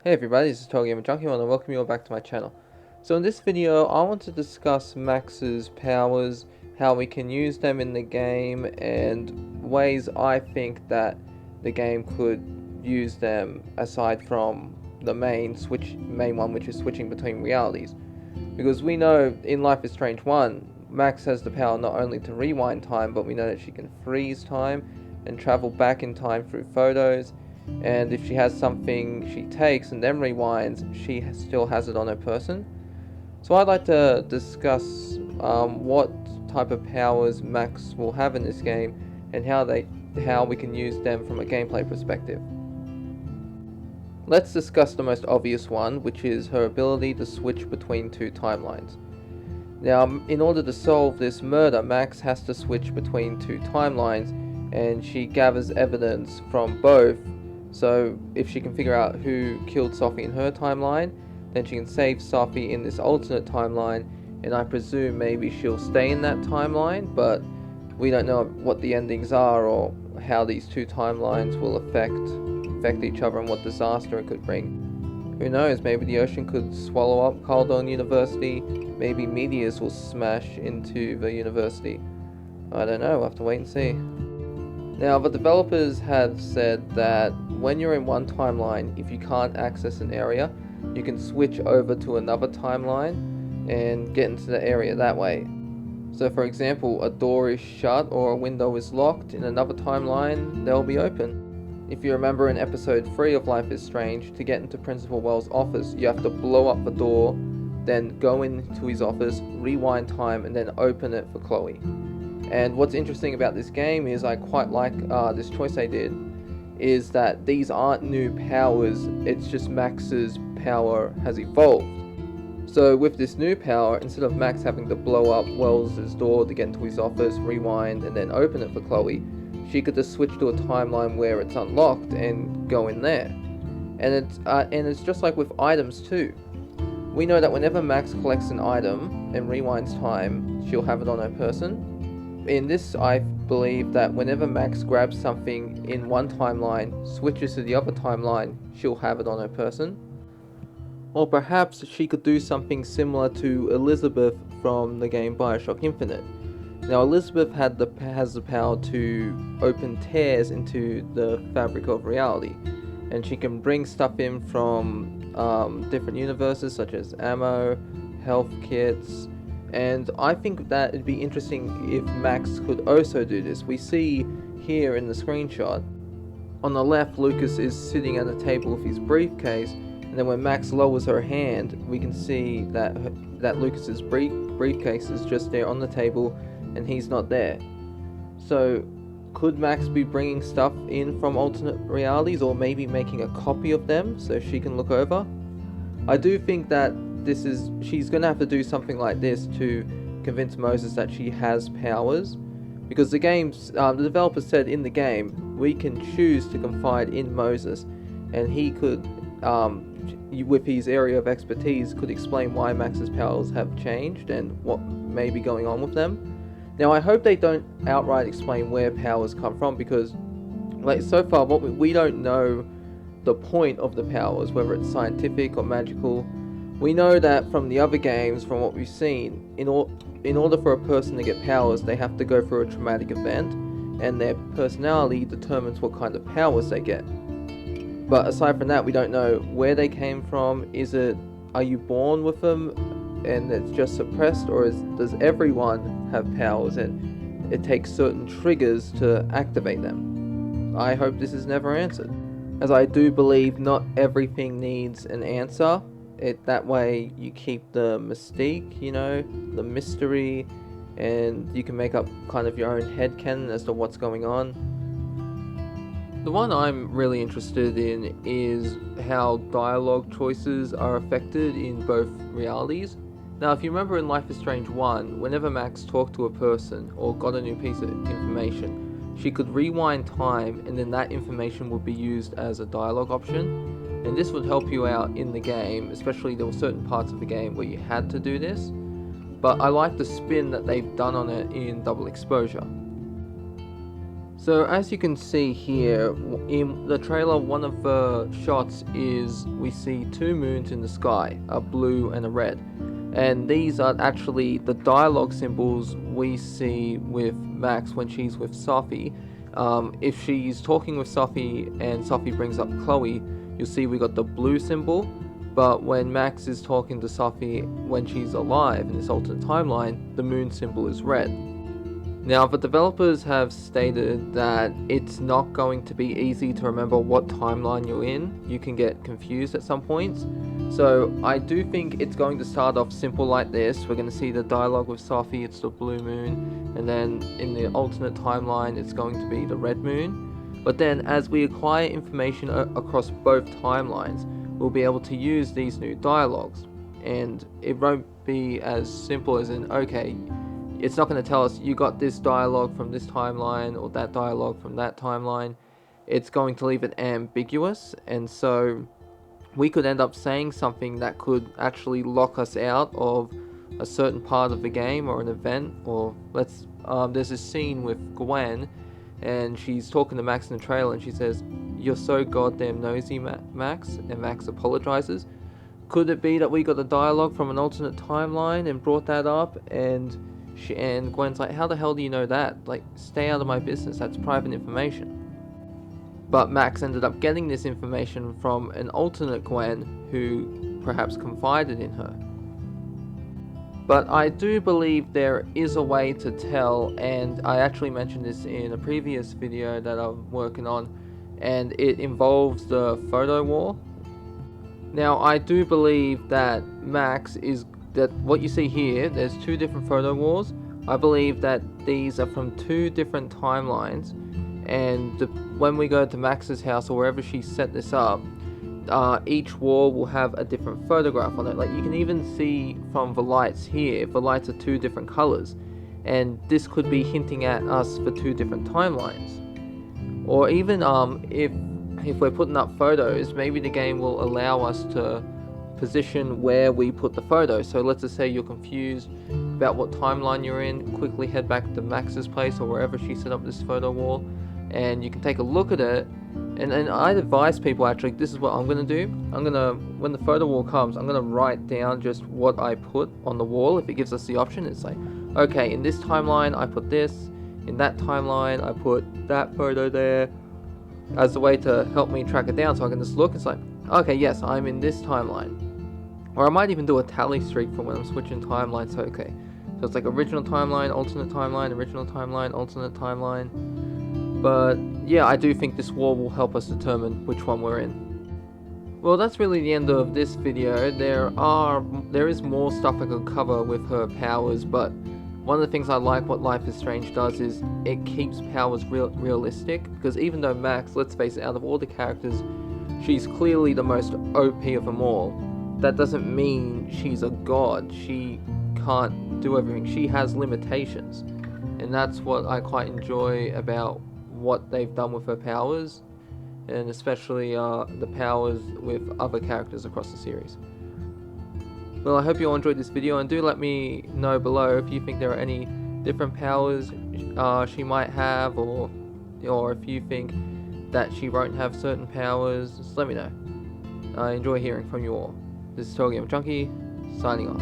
Hey everybody, this is TotalGamerJunkie. I want to welcome you all back to my channel. So in this video, I want to discuss Max's powers, how we can use them in the game, and ways I think that the game could use them aside from the main one, which is switching between realities. Because we know in Life is Strange 1, Max has the power not only to rewind time, but we know that she can freeze time and travel back in time through photos. And if she has something she takes and then rewinds, she still has it on her person. So I'd like to discuss what type of powers Max will have in this game and how we can use them from a gameplay perspective. Let's discuss the most obvious one, which is her ability to switch between two timelines. Now, in order to solve this murder, Max has to switch between two timelines, and she gathers evidence from both. So if she can figure out who killed Sophie in her timeline, then she can save Sophie in this alternate timeline, and I presume maybe she'll stay in that timeline, but we don't know what the endings are or how these two timelines will affect each other and what disaster it could bring. Who knows, maybe the ocean could swallow up Caldon University, maybe meteors will smash into the university. I don't know, we'll have to wait and see. Now, the developers have said that when you're in one timeline, if you can't access an area, you can switch over to another timeline and get into the area that way. So for example, a door is shut or a window is locked in another timeline, they'll be open. If you remember in episode 3 of Life is Strange, to get into Principal Wells' office, you have to blow up the door, then go into his office, rewind time, and then open it for Chloe. And what's interesting about this game is I quite like this choice they did, is that these aren't new powers, it's just Max's power has evolved. So with this new power, instead of Max having to blow up Wells' door to get into his office, rewind, and then open it for Chloe, she could just switch to a timeline where it's unlocked and go in there. And it's just like with items too. We know that whenever Max collects an item and rewinds time, she'll have it on her person. In this, I believe that whenever Max grabs something in one timeline, switches to the other timeline, she'll have it on her person. Or perhaps she could do something similar to Elizabeth from the game BioShock Infinite. Now, Elizabeth has the power to open tears into the fabric of reality, and she can bring stuff in from different universes such as ammo, health kits, and I think that it'd be interesting if Max could also do this. We see here in the screenshot, on the left, Lucas is sitting at a table with his briefcase, and then when Max lowers her hand, we can see that Lucas's briefcase is just there on the table, and he's not there. So, could Max be bringing stuff in from alternate realities, or maybe making a copy of them so she can look over? I do think that she's going to have to do something like this to convince Moses that she has powers, because the developer said in the game, we can choose to confide in Moses, and he could, with his area of expertise, could explain why Max's powers have changed and what may be going on with them. Now, I hope they don't outright explain where powers come from, because like so far we don't know the point of the powers, whether it's scientific or magical. We know that from the other games, from what we've seen, in order for a person to get powers, they have to go through a traumatic event, and their personality determines what kind of powers they get. But aside from that, we don't know where they came from. Are you born with them and it's just suppressed, or does everyone have powers and it takes certain triggers to activate them? I hope this is never answered, as I do believe not everything needs an answer. That way you keep the mystique, the mystery, and you can make up kind of your own headcanon as to what's going on. The one I'm really interested in is how dialogue choices are affected in both realities. Now, if you remember in Life is Strange 1, whenever Max talked to a person or got a new piece of information, she could rewind time, and then that information would be used as a dialogue option. And this would help you out in the game, especially there were certain parts of the game where you had to do this. But I like the spin that they've done on it in Double Exposure. So as you can see here, in the trailer, one of the shots is we see two moons in the sky, a blue and a red. And these are actually the dialogue symbols we see with Max when she's with Sophie. If she's talking with Sophie and Sophie brings up Chloe, you'll see we got the blue symbol. But when Max is talking to Sophie when she's alive in this alternate timeline, the moon symbol is red. Now, the developers have stated that it's not going to be easy to remember what timeline you're in. You can get confused at some points. So I do think it's going to start off simple like this. We're going to see the dialogue with Sophie, it's the blue moon, and then in the alternate timeline it's going to be the red moon. But then as we acquire information across both timelines, we'll be able to use these new dialogues. And it won't be as simple as in, okay, it's not going to tell us you got this dialogue from this timeline or that dialogue from that timeline. It's going to leave it ambiguous, and so we could end up saying something that could actually lock us out of a certain part of the game or an event. Or there's this scene with Gwen, and she's talking to Max in the trailer, and she says, "You're so goddamn nosy, Max," and Max apologizes. Could it be that we got a dialogue from an alternate timeline and brought that up, and Gwen's like, "How the hell do you know that? Like, stay out of my business, that's private information." But Max ended up getting this information from an alternate Gwen who perhaps confided in her. But I do believe there is a way to tell, and I actually mentioned this in a previous video that I'm working on, and it involves the photo wall. Now, I do believe that what you see here, there's two different photo walls. I believe that these are from two different timelines, and when we go to Max's house or wherever she set this up, each wall will have a different photograph on it. Like, you can even see from the lights here, the lights are two different colors, and this could be hinting at us for two different timelines. Or even if we're putting up photos, maybe the game will allow us to position where we put the photo. So let's just say you're confused about what timeline you're in, quickly head back to Max's place or wherever she set up this photo wall, and you can take a look at it. And I'd advise people, actually, this is what I'm going to do. When the photo wall comes, I'm going to write down just what I put on the wall. If it gives us the option, it's like, okay, in this timeline I put this, in that timeline I put that photo there, as a way to help me track it down, so I can just look. It's like, okay, yes, I'm in this timeline. Or I might even do a tally streak for when I'm switching timelines. So okay, so it's like original timeline, alternate timeline, original timeline, alternate timeline. But yeah, I do think this wall will help us determine which one we're in. Well, that's really the end of this video. There is more stuff I could cover with her powers, but one of the things I like what Life is Strange does is it keeps powers realistic, because even though Max, let's face it, out of all the characters, she's clearly the most OP of them all, that doesn't mean she's a god. She can't do everything. She has limitations, and that's what I quite enjoy about what they've done with her powers, and especially the powers with other characters across the series. Well, I hope you all enjoyed this video, and do let me know below if you think there are any different powers she might have, or if you think that she won't have certain powers. Just let me know. I enjoy hearing from you all. This is TotalGamerJunkie, signing off.